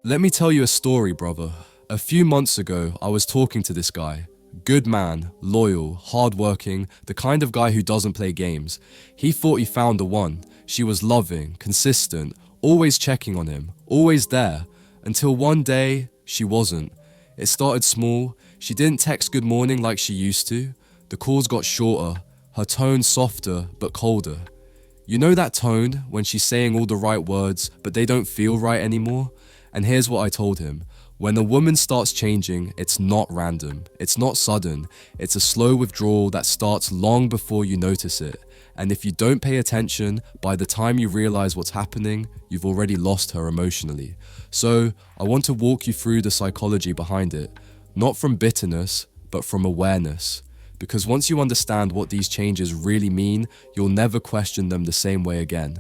Let me tell you a story, brother. A few months ago, I was talking to this guy. Good man, loyal, hardworking, the kind of guy who doesn't play games. He thought he found the one. She was loving, consistent, always checking on him, always there. Until one day, she wasn't. It started small. She didn't text good morning like she used to. The calls got shorter, her tone softer but colder. You know that tone when she's saying all the right words, but they don't feel right anymore? And here's what I told him. When a woman starts changing, it's not random. It's not sudden. It's a slow withdrawal that starts long before you notice it. And if you don't pay attention, by the time you realize what's happening, you've already lost her emotionally. So, I want to walk you through the psychology behind it. Not from bitterness, but from awareness. Because once you understand what these changes really mean, you'll never question them the same way again.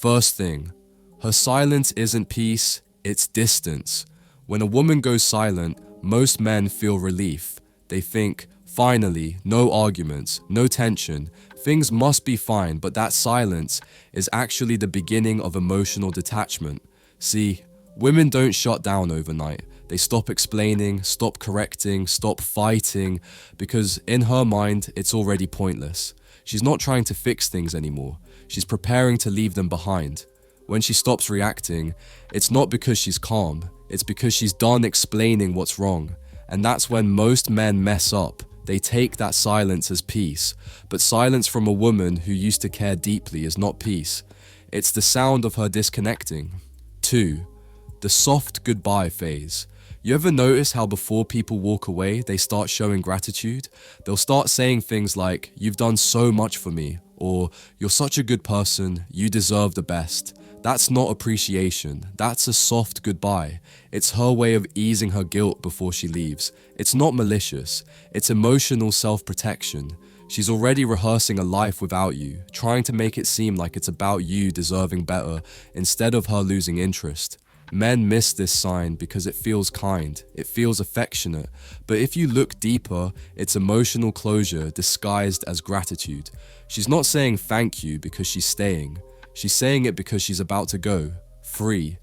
First thing, her silence isn't peace, it's distance. When a woman goes silent, most men feel relief. They think, finally, no arguments, no tension, things must be fine, but that silence is actually the beginning of emotional detachment. See, women don't shut down overnight. They stop explaining, stop correcting, stop fighting, because in her mind, it's already pointless. She's not trying to fix things anymore. She's preparing to leave them behind. When she stops reacting, it's not because she's calm, it's because she's done explaining what's wrong. And that's when most men mess up. They take that silence as peace. But silence from a woman who used to care deeply is not peace. It's the sound of her disconnecting. 2. The soft goodbye phase. You ever notice how before people walk away, they start showing gratitude? They'll start saying things like, "You've done so much for me," or "You're such a good person, you deserve the best." That's not appreciation, that's a soft goodbye. It's her way of easing her guilt before she leaves. It's not malicious, it's emotional self-protection. She's already rehearsing a life without you, trying to make it seem like it's about you deserving better instead of her losing interest. Men miss this sign because it feels kind, it feels affectionate, but if you look deeper, it's emotional closure disguised as gratitude. She's not saying thank you because she's staying. She's saying it because she's about to go. 3.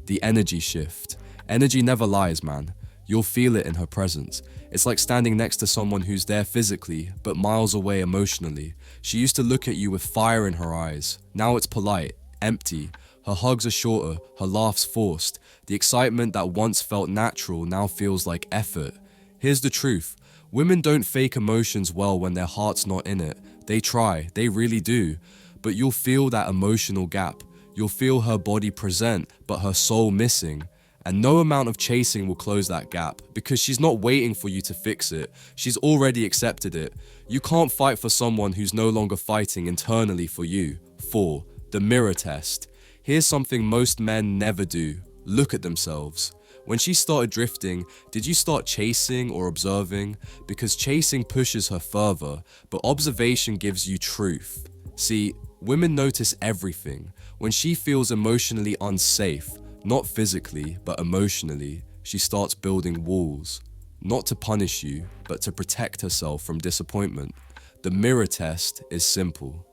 The energy shift. Energy never lies, man. You'll feel it in her presence. It's like standing next to someone who's there physically, but miles away emotionally. She used to look at you with fire in her eyes. Now it's polite, empty. Her hugs are shorter, her laughs forced. The excitement that once felt natural now feels like effort. Here's the truth. Women don't fake emotions well when their heart's not in it. They try, they really do. But you'll feel that emotional gap. You'll feel her body present, but her soul missing. And no amount of chasing will close that gap, because she's not waiting for you to fix it. She's already accepted it. You can't fight for someone who's no longer fighting internally for you. 4. The mirror test. Here's something most men never do. Look at themselves. When she started drifting, did you start chasing or observing? Because chasing pushes her further, but observation gives you truth. See, women notice everything. When she feels emotionally unsafe, not physically, but emotionally, she starts building walls. Not to punish you, but to protect herself from disappointment. The mirror test is simple.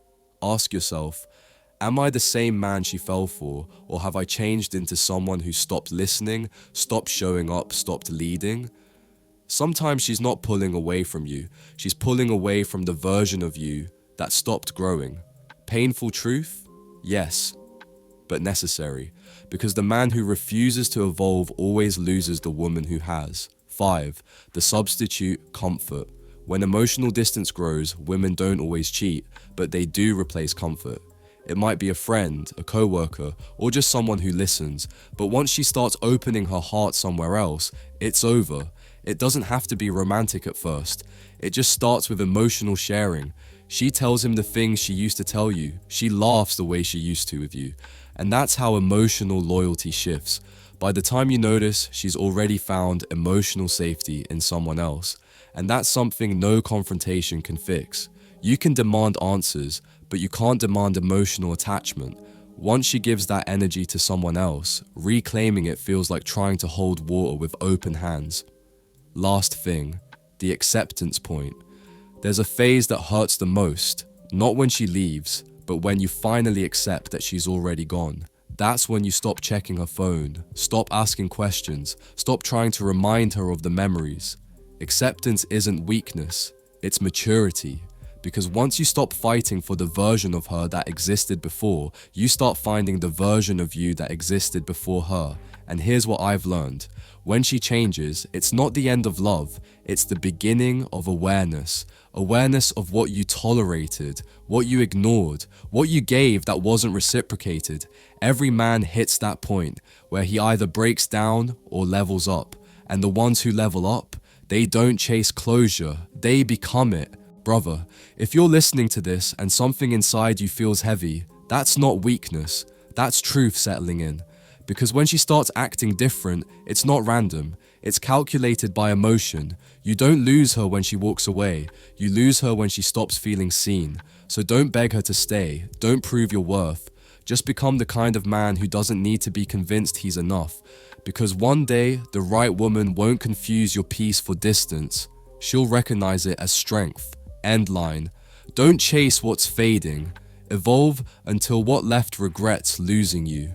Ask yourself, am I the same man she fell for, or have I changed into someone who stopped listening, stopped showing up, stopped leading? Sometimes she's not pulling away from you, she's pulling away from the version of you that stopped growing. Painful truth? Yes, but necessary, because the man who refuses to evolve always loses the woman who has. 5. The substitute comfort. When emotional distance grows, women don't always cheat, but they do replace comfort. It might be a friend, a coworker, or just someone who listens, but once she starts opening her heart somewhere else, it's over. It doesn't have to be romantic at first. It just starts with emotional sharing. She tells him the things she used to tell you. She laughs the way she used to with you. And that's how emotional loyalty shifts. By the time you notice, she's already found emotional safety in someone else. And that's something no confrontation can fix. You can demand answers, but you can't demand emotional attachment. Once she gives that energy to someone else, reclaiming it feels like trying to hold water with open hands. Last thing, the acceptance point. There's a phase that hurts the most, not when she leaves, but when you finally accept that she's already gone. That's when you stop checking her phone, stop asking questions, stop trying to remind her of the memories. Acceptance isn't weakness, it's maturity. Because once you stop fighting for the version of her that existed before, you start finding the version of you that existed before her. And here's what I've learned. When she changes, it's not the end of love, it's the beginning of awareness. Awareness of what you tolerated, what you ignored, what you gave that wasn't reciprocated. Every man hits that point where he either breaks down or levels up. And the ones who level up, they don't chase closure, they become it. Brother, if you're listening to this and something inside you feels heavy, that's not weakness, that's truth settling in. Because when she starts acting different, it's not random, it's calculated by emotion. You don't lose her when she walks away, you lose her when she stops feeling seen. So don't beg her to stay, don't prove your worth. Just become the kind of man who doesn't need to be convinced he's enough. Because one day, the right woman won't confuse your peace for distance. She'll recognize it as strength. End line. Don't chase what's fading. Evolve until what left regrets losing you.